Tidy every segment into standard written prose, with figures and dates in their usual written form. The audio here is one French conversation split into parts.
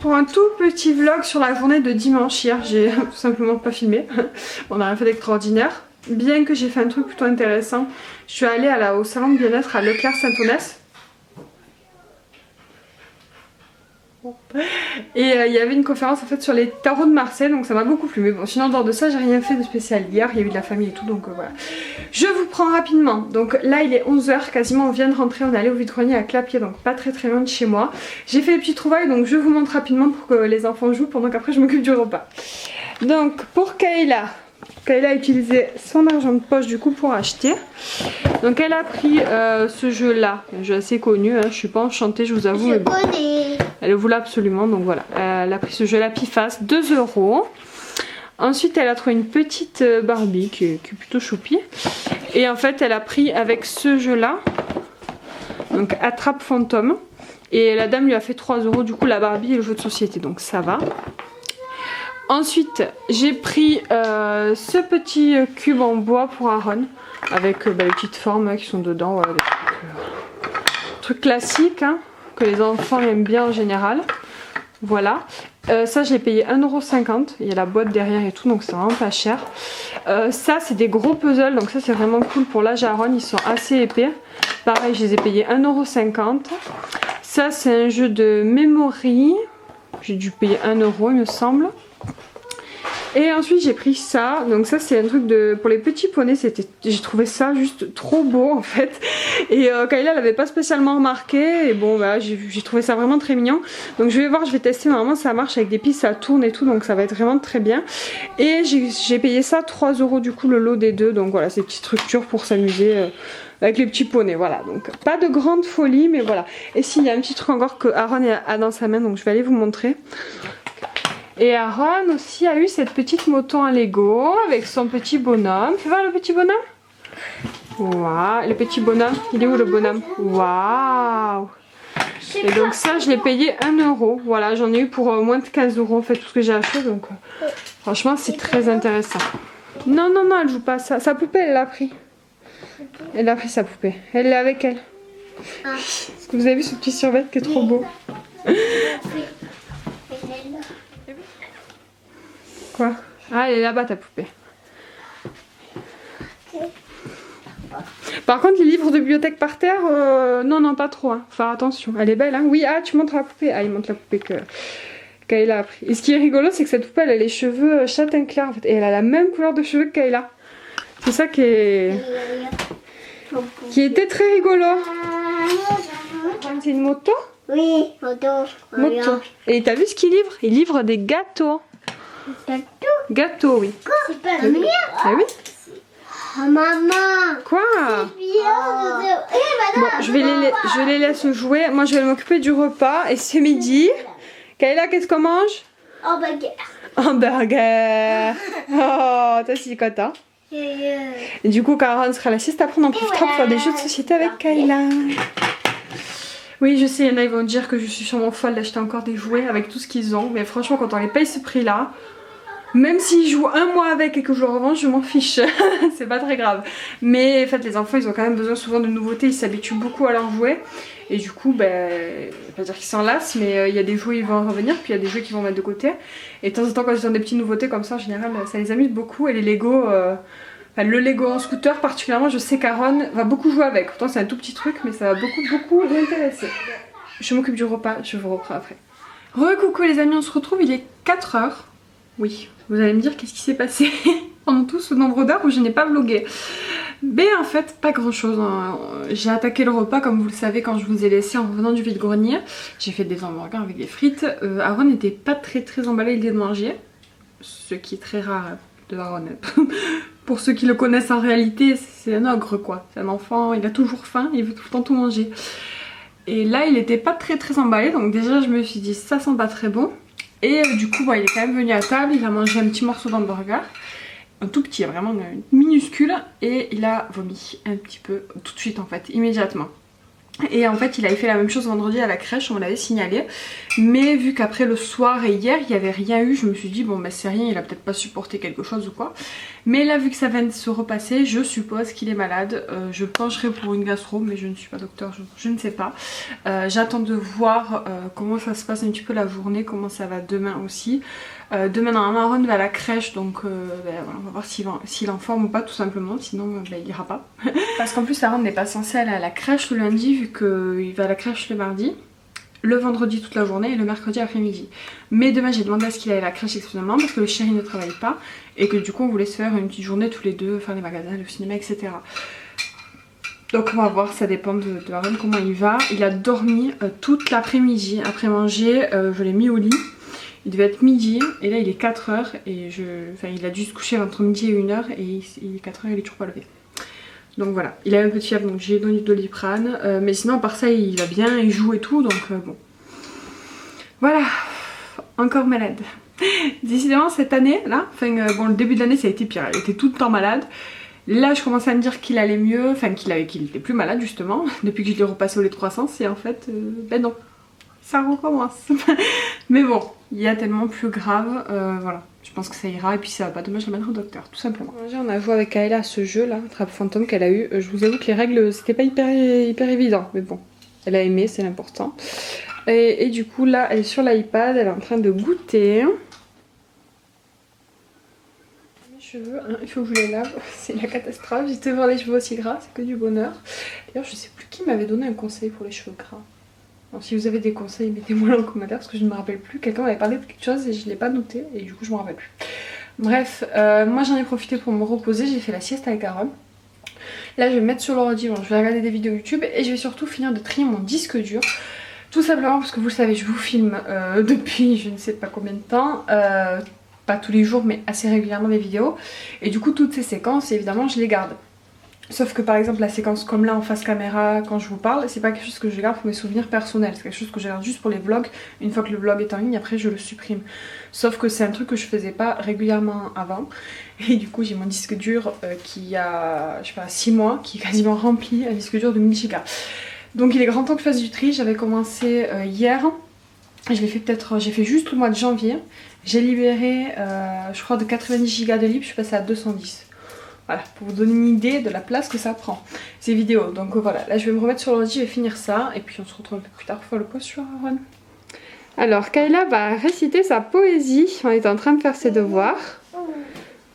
pour un tout petit vlog sur la journée de dimanche hier. J'ai tout simplement pas filmé. On n'a rien fait d'extraordinaire. Bien que j'ai fait un truc plutôt intéressant. Je suis allée au salon de bien-être à Leclerc-Saint-Onès. Et il y avait une conférence en fait sur les tarots de Marseille, donc ça m'a beaucoup plu. Mais bon, sinon en dehors de ça, j'ai rien fait de spécial hier. Il y a eu de la famille et tout, donc voilà. Je vous prends rapidement. Donc là, il est 11 h quasiment. On vient de rentrer. On est allé au vide-grenier à Clapier, donc pas très loin de chez moi. J'ai fait les petits trouvailles, donc je vous montre rapidement pour que les enfants jouent pendant qu'après je m'occupe du repas. Donc pour Kayla a utilisé son argent de poche du coup pour acheter. Donc elle a pris ce jeu là, un jeu assez connu, hein. Je suis pas enchantée, je vous avoue. Je connais. Elle le voulait absolument, donc voilà. Elle a pris ce jeu là Pifas, 2 €. Ensuite elle a trouvé une petite Barbie qui est plutôt choupie. Et en fait elle a pris avec ce jeu là, donc Attrape Fantôme. Et la dame lui a fait 3 € du coup la Barbie et le jeu de société, donc ça va. Ensuite, j'ai pris ce petit cube en bois pour Aaron avec les petites formes qui sont dedans, voilà, des trucs classiques hein, que les enfants aiment bien en général. Voilà. Ça, je l'ai payé 1,50 €. Il y a la boîte derrière et tout, donc c'est vraiment pas cher. Ça, c'est des gros puzzles, donc ça, c'est vraiment cool pour l'âge Aaron. Ils sont assez épais. Pareil, je les ai payés 1,50 €. Ça, c'est un jeu de memory. J'ai dû payer 1 € il me semble. Et ensuite j'ai pris ça, donc ça c'est un truc pour les petits poneys, j'ai trouvé ça juste trop beau en fait. Et Kayla l'avait pas spécialement remarqué, et bon bah, j'ai trouvé ça vraiment très mignon. Donc je vais voir, je vais tester, normalement ça marche avec des pistes, ça tourne et tout, donc ça va être vraiment très bien. Et j'ai payé ça 3 € du coup le lot des deux, donc voilà, ces petites structures pour s'amuser avec les petits poneys, voilà. Donc pas de grande folie, mais voilà. Et s'il y a un petit truc encore que Aaron a dans sa main, donc je vais aller vous montrer. Et Aaron aussi a eu cette petite moto en Lego avec son petit bonhomme. Fais voir le petit bonhomme. Waouh, le petit bonhomme. Il est où le bonhomme? Waouh. Et donc ça, je l'ai payé 1 €. Voilà, j'en ai eu pour moins de 15 € en fait, tout ce que j'ai acheté. Donc franchement, c'est très intéressant. Non, non, non, elle joue pas ça. Sa poupée, elle l'a pris. Elle a pris sa poupée. Elle est avec elle. Est-ce que vous avez vu ce petit survêt qui est trop beau? Quoi? Ah, elle est là-bas ta poupée. Par contre, les livres de bibliothèque par terre, non, non, pas trop. Hein. Faut faire attention. Elle est belle, hein. Oui, ah, tu montres la poupée. Ah, il montre la poupée Kayla a pris. Et ce qui est rigolo, c'est que cette poupée, elle a les cheveux châtain clair en fait. Et elle a la même couleur de cheveux que Kayla. C'est ça qui était très rigolo. C'est une moto? Oui, moto. Moto. Et t'as vu ce qu'il livre? Il livre des gâteaux. Gâteau, oui. C'est pas le mien. Ah oui. Oh, maman. Quoi? Bon, je les laisse jouer. Moi, je vais m'occuper du repas. Et c'est midi. Kayla, qu'est-ce qu'on mange? Hamburger. Hamburger. Oh, toi, c'est content. Et du coup, Aaron sera là sieste. Après, on en profitera pour faire des jeux de société avec Kayla. Oui, je sais, il y en a, ils vont dire que je suis sûrement folle d'acheter encore des jouets avec tout ce qu'ils ont. Mais franchement, quand on les paye ce prix-là, même s'ils jouent un mois avec et que je le revends, je m'en fiche. C'est pas très grave. Mais en fait, les enfants, ils ont quand même besoin souvent de nouveautés. Ils s'habituent beaucoup à leurs jouets. Et du coup, ben, je vais pas dire qu'ils s'en lassent, mais il y a des jouets qui vont revenir. Puis il y a des jouets qui vont mettre de côté. Et de temps en temps, quand ils ont des petites nouveautés comme ça, en général, ça les amuse beaucoup. Et les Lego... Enfin, le Lego en scooter particulièrement, je sais qu'Aaron va beaucoup jouer avec. Pourtant c'est un tout petit truc, mais ça va beaucoup l'intéresser. Je m'occupe du repas, je vous reprends après. Recoucou les amis, on se retrouve, il est 4 h. Oui, vous allez me dire qu'est-ce qui s'est passé pendant tout ce nombre d'heures où je n'ai pas vlogué. Mais en fait, pas grand chose. Hein. J'ai attaqué le repas comme vous le savez quand je vous ai laissé en revenant du vide-grenier. J'ai fait des hamburgers avec des frites. Aaron n'était pas très emballé à l'idée de manger. Ce qui est très rare de Aaron. Pour ceux qui le connaissent en réalité, c'est un ogre quoi. C'est un enfant, il a toujours faim, il veut tout le temps tout manger. Et là, il était pas très emballé, donc déjà je me suis dit ça sent pas très bon. Et du coup, il est quand même venu à table, il a mangé un petit morceau d'hamburger. Un tout petit, vraiment minuscule. Et il a vomi un petit peu tout de suite en fait, immédiatement. Et en fait il avait fait la même chose vendredi à la crèche, on me l'avait signalé. Mais vu qu'après le soir et hier il n'y avait rien eu, je me suis dit bon bah c'est rien, il a peut-être pas supporté quelque chose ou quoi. Mais là vu que ça vient de se repasser, je suppose qu'il est malade. Je pencherai pour une gastro mais je ne suis pas docteur, je ne sais pas. J'attends de voir comment ça se passe un petit peu la journée, comment ça va demain aussi. Demain normalement Aaron va à la crèche donc voilà, on va voir s'il est en forme ou pas tout simplement, sinon il ira pas. Parce qu'en plus Aaron n'est pas censé aller à la crèche le lundi vu qu'il va à la crèche le mardi, le vendredi toute la journée et le mercredi après-midi. Mais demain j'ai demandé à ce qu'il aille à la crèche exceptionnellement parce que le chéri ne travaille pas et que du coup on voulait se faire une petite journée tous les deux, faire les magasins, le cinéma etc. Donc on va voir, ça dépend de Aaron comment il va. Il a dormi toute l'après-midi, après manger je l'ai mis au lit. Il devait être midi et là il est 4h et il a dû se coucher entre midi et 1h et il est 4h et il est toujours pas levé. Donc voilà, il a un peu de fièvre donc j'ai donné du Doliprane. Mais sinon à part ça il va bien, il joue et tout donc bon. Voilà, encore malade. Décidément cette année là, bon le début de l'année ça a été pire, il était tout le temps malade. Là je commençais à me dire qu'il allait mieux, qu'il était plus malade justement, depuis que je l'ai repassé au lait de croissance et en fait ben non. Ça recommence. Mais bon, il y a tellement plus grave, voilà. Je pense que ça ira et puis ça va pas demain je l'amènerai au docteur, tout simplement. On a joué avec Kayla à ce jeu là, Trappe Fantôme qu'elle a eu. Je vous avoue que les règles c'était pas hyper évident, mais bon, elle a aimé, c'est l'important. Et du coup là, elle est sur l'iPad, elle est en train de goûter. Mes cheveux, hein, il faut que je les lave, c'est la catastrophe. J'étais voir les cheveux aussi gras, c'est que du bonheur. D'ailleurs, je sais plus qui m'avait donné un conseil pour les cheveux gras. Donc, si vous avez des conseils, mettez-moi en commentaire parce que je ne me rappelle plus. Quelqu'un m'avait parlé de quelque chose et je ne l'ai pas noté et du coup je me rappelle plus. Bref, moi j'en ai profité pour me reposer, j'ai fait la sieste avec Aaron. Là je vais me mettre sur l'ordi, je vais regarder des vidéos YouTube et je vais surtout finir de trier mon disque dur. Tout simplement parce que vous le savez, je vous filme depuis je ne sais pas combien de temps. Pas tous les jours mais assez régulièrement des vidéos. Et du coup toutes ces séquences évidemment je les garde. Sauf que par exemple la séquence comme là en face caméra quand je vous parle, c'est pas quelque chose que je garde pour mes souvenirs personnels, c'est quelque chose que je garde juste pour les vlogs. Une fois que le vlog est en ligne, après je le supprime. Sauf que c'est un truc que je faisais pas régulièrement avant. Et du coup j'ai mon disque dur qui a je sais pas 6 mois, qui est quasiment rempli, un disque dur de 1000 Go. Donc il est grand temps que je fasse du tri, j'avais commencé hier. J'ai fait juste le mois de janvier. J'ai libéré je crois de 90 Go de libre, je suis passée à 210. Voilà, pour vous donner une idée de la place que ça prend, ces vidéos. Donc voilà, là je vais me remettre sur l'ordi, je vais finir ça. Et puis on se retrouve un peu plus tard pour faire le pause sur Aaron. Alors Kayla va réciter sa poésie. On est en train de faire ses devoirs.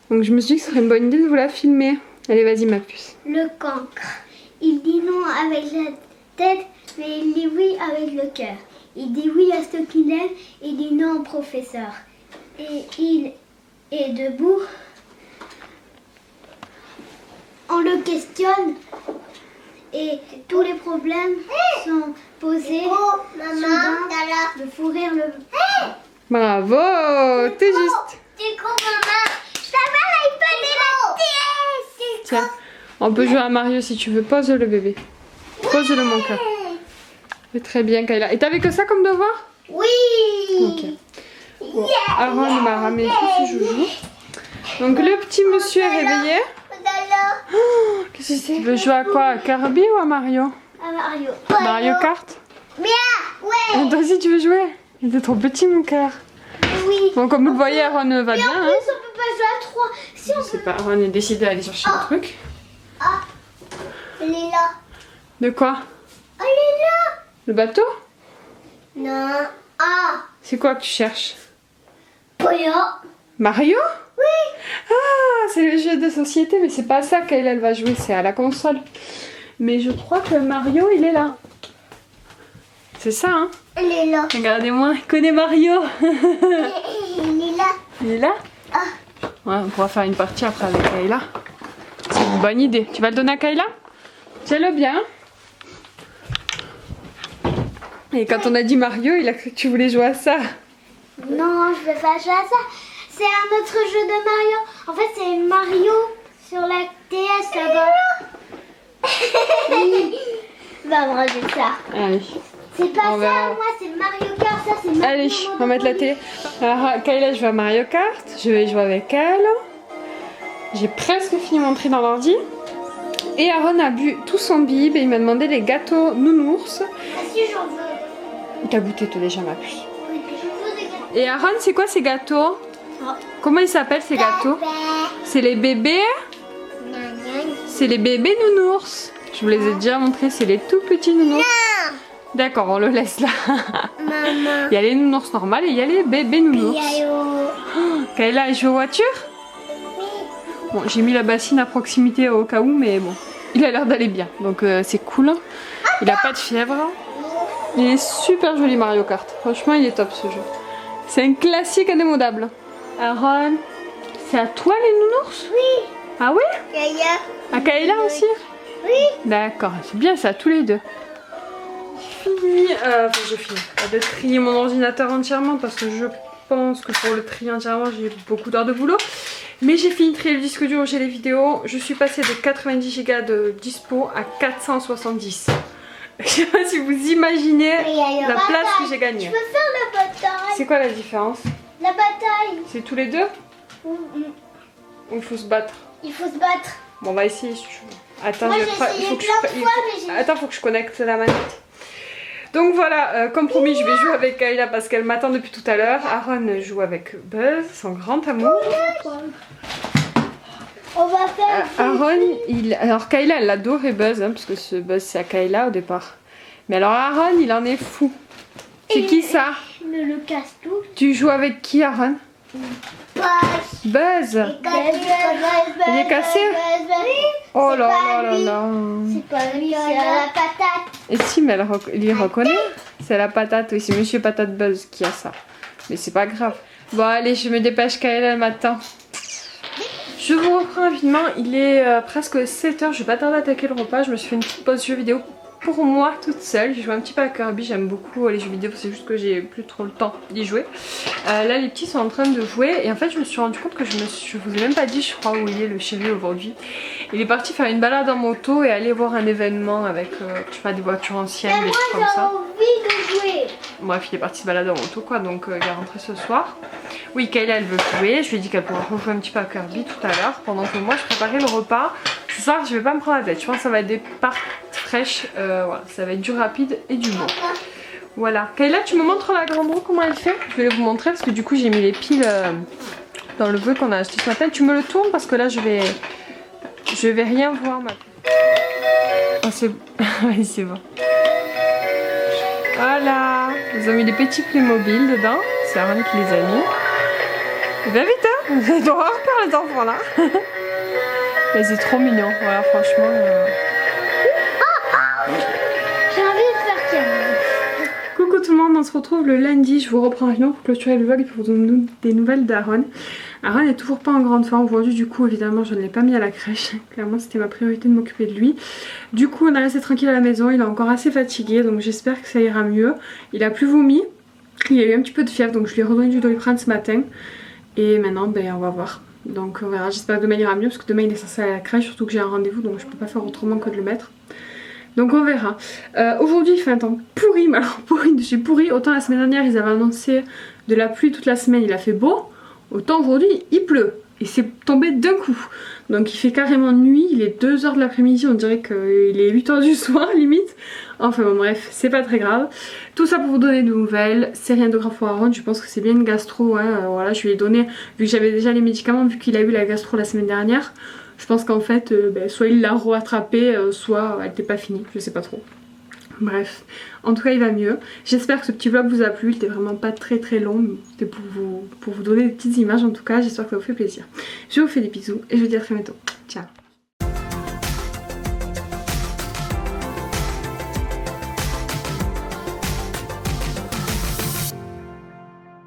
Donc je me suis dit que ce serait une bonne idée de vous la filmer. Allez, vas-y ma puce. Le cancre. Il dit non avec la tête, mais il dit oui avec le cœur. Il dit oui à ce qu'il aime, il dit non au professeur. Et il est debout. On le questionne et tous les problèmes sont posés. Maman, de fourrir le... Bravo, t'es juste. C'est gros maman. Ça va l'iPad et la tête. Tiens, on peut jouer à Mario si tu veux. Pose le bébé. Pose le mon cœur. Très bien Kayla. Et t'avais que ça comme devoir? Oui. Ok. Bon, Aaron m'a ramené tous ses joujoux. Donc le petit monsieur est réveillé. Oh, qu'est-ce que c'est? Tu veux jouer à quoi? À Kirby ou à Mario? À Mario. Mario Kart? Bien, ouais. Toi aussi tu veux jouer? Il est trop petit mon cœur. Oui. Bon, comme vous le voyez, Aaron va Mais bien. en plus, on peut pas jouer à 3. Si on Je sais pas, Aaron est décidé d'aller chercher le truc. Ah, elle est là. De quoi? Elle est là. Le bateau? Non. Ah. C'est quoi que tu cherches? Mario. Mario? Oui. Ah, c'est le jeu de société, mais c'est pas ça qu'elle va jouer, c'est à la console. Mais je crois que Mario, il est là. C'est ça, hein? Elle est là. Regardez-moi, il connaît Mario. Il est là. Il est là? Ah. Ouais, on pourra faire une partie après avec Kayla. C'est une bonne idée. Tu vas le donner à Kayla? Tiens-le bien. Et quand on a dit Mario, il a cru que tu voulais jouer à ça. Non, je vais pas jouer à ça. C'est un autre jeu de Mario. En fait, c'est Mario sur la TS là-bas. Va me ranger ça. Allez. C'est pas On ça, verra. moi, c'est Mario Kart. Ça, c'est Mario. Allez, on va mettre la télé. Alors, Kayla joue à Mario Kart. Je vais jouer avec elle. J'ai presque fini mon tri dans l'ordi. Et Aaron a bu tout son bib et il m'a demandé les gâteaux nounours. Ah si, j'en veux. T'as goûté toi déjà ma puce. Oui, je veux des gâteaux. Et Aaron, c'est quoi ces gâteaux? Oh. Comment ils s'appellent ces gâteaux? C'est les bébés? C'est les bébés nounours. Je vous les ai déjà montrés, c'est les tout petits nounours. D'accord, on le laisse là. Maman. Il y a les nounours normales et il y a les bébés nounours. Kayla, elle joue aux voitures? Oui. Bon, j'ai mis la bassine à proximité au cas où, mais bon, il a l'air d'aller bien, donc c'est cool. Hein. Il a pas de fièvre. Il est super joli Mario Kart. Franchement, il est top ce jeu. C'est un classique indémodable. Aaron, c'est à toi les nounours? Oui. Ah oui? Yaya. À Kayla aussi? Oui. D'accord, c'est bien ça, tous les deux. J'ai fini de trier mon ordinateur entièrement parce que je pense que pour le trier entièrement j'ai beaucoup d'heures de boulot. Mais j'ai fini de trier le disque dur, j'ai les vidéos. Je suis passée de 90 Go de dispo à 470. Je sais pas si vous imaginez la place que j'ai gagnée. Je peux faire la bataille. C'est quoi la différence? La bataille. C'est tous les deux? Ou il faut se battre? Il faut se battre. Bon, on va essayer si tu veux. Attends, Moi, il j'ai faut essayé que plein de fois, mais j'ai... Attends, faut que je connecte la manette. Donc voilà, comme promis, je vais jouer avec Kayla parce qu'elle m'attend depuis tout à l'heure. Aaron joue avec Buzz, son grand amour. On va faire... Aaron, alors Kayla, elle adorait Buzz, hein, parce que ce Buzz c'est à Kayla au départ. Mais alors Aaron, il en est fou. C'est qui ça? Le casse tout. Tu joues avec qui, Aaron? Buzz. Il est cassé? Oh là là là là. C'est pas lui, c'est la patate. Et si, mais il y reconnaît. C'est la patate, oui, c'est Monsieur Patate Buzz qui a ça. Mais c'est pas grave. Bon, allez, je me dépêche, Kayla, elle m'attend. Je vous reprends rapidement. Il est presque 7 h. Je vais pas tarder à attaquer le repas. Je me suis fait une petite pause jeu vidéo pour moi toute seule. J'ai joué un petit peu à Kirby. J'aime beaucoup les jeux vidéo. C'est juste que j'ai plus trop le temps d'y jouer. Là, les petits sont en train de jouer. Et en fait, je me suis rendu compte que je vous ai même pas dit, je crois, où il est le chéri aujourd'hui. Il est parti faire une balade en moto et aller voir un événement avec, je sais pas, des voitures anciennes, des trucs comme ça. Envie de jouer. Bref, il est parti se balader en moto, quoi. Donc, il est rentré ce soir. Oui, Kayla, elle veut jouer. Je lui ai dit qu'elle pourra rejouer un petit peu à Kirby tout à l'heure. Pendant que moi, je préparais le repas. Ce soir, je vais pas me prendre la tête. Je pense que ça va être des pâtes fraîches. Voilà, ça va être du rapide et du bon. Voilà. Kayla, tu me montres la grande roue, comment elle fait? Je vais vous montrer parce que du coup, j'ai mis les piles dans le vœu qu'on a acheté ce matin. Tu me le tournes parce que là, je vais rien voir maintenant. Oh, c'est oui, c'est bon. Voilà. Ils ont mis des petits Playmobil dedans. C'est Aaron qui les a mis. Et bien vite, hein. Vous avez horreur peur les enfants là. Mais c'est trop mignon. Voilà, franchement. J'ai envie de faire Kirby. Coucou tout le monde, on se retrouve le lundi. Je vous reprends rapidement pour clôturer le vlog et pour vous donner des nouvelles d'Aaron. Aaron n'est toujours pas en grande forme aujourd'hui, du coup évidemment je ne l'ai pas mis à la crèche. Clairement c'était ma priorité de m'occuper de lui. Du coup on a resté tranquille à la maison, il est encore assez fatigué donc j'espère que ça ira mieux. Il a plus vomi, il a eu un petit peu de fièvre donc je lui ai redonné du Doliprane ce matin. Et maintenant ben on va voir. Donc on verra, j'espère que demain il ira mieux parce que demain il est censé aller à la crèche, surtout que j'ai un rendez-vous donc je peux pas faire autrement que de le mettre. Donc on verra. Aujourd'hui il fait un temps pourri, mais alors pourri de chez pourri. Autant la semaine dernière ils avaient annoncé de la pluie toute la semaine, il a fait beau. Autant aujourd'hui il pleut et c'est tombé d'un coup. Donc il fait carrément nuit, il est 2 h de l'après-midi, on dirait qu'il est 8 h du soir limite. Enfin bon bref, c'est pas très grave. Tout ça pour vous donner de nouvelles, c'est rien de grave pour Aaron, je pense que c'est bien une gastro. Hein. Voilà, je lui ai donné, vu que j'avais déjà les médicaments, vu qu'il a eu la gastro la semaine dernière. Je pense qu'en fait, soit il l'a rattrapé, soit elle n'était pas finie, je sais pas trop. Bref, en tout cas il va mieux. J'espère que ce petit vlog vous a plu, il était vraiment pas très long, c'était pour vous donner des petites images en tout cas, j'espère que ça vous fait plaisir. Je vous fais des bisous et je vous dis à très bientôt. Ciao.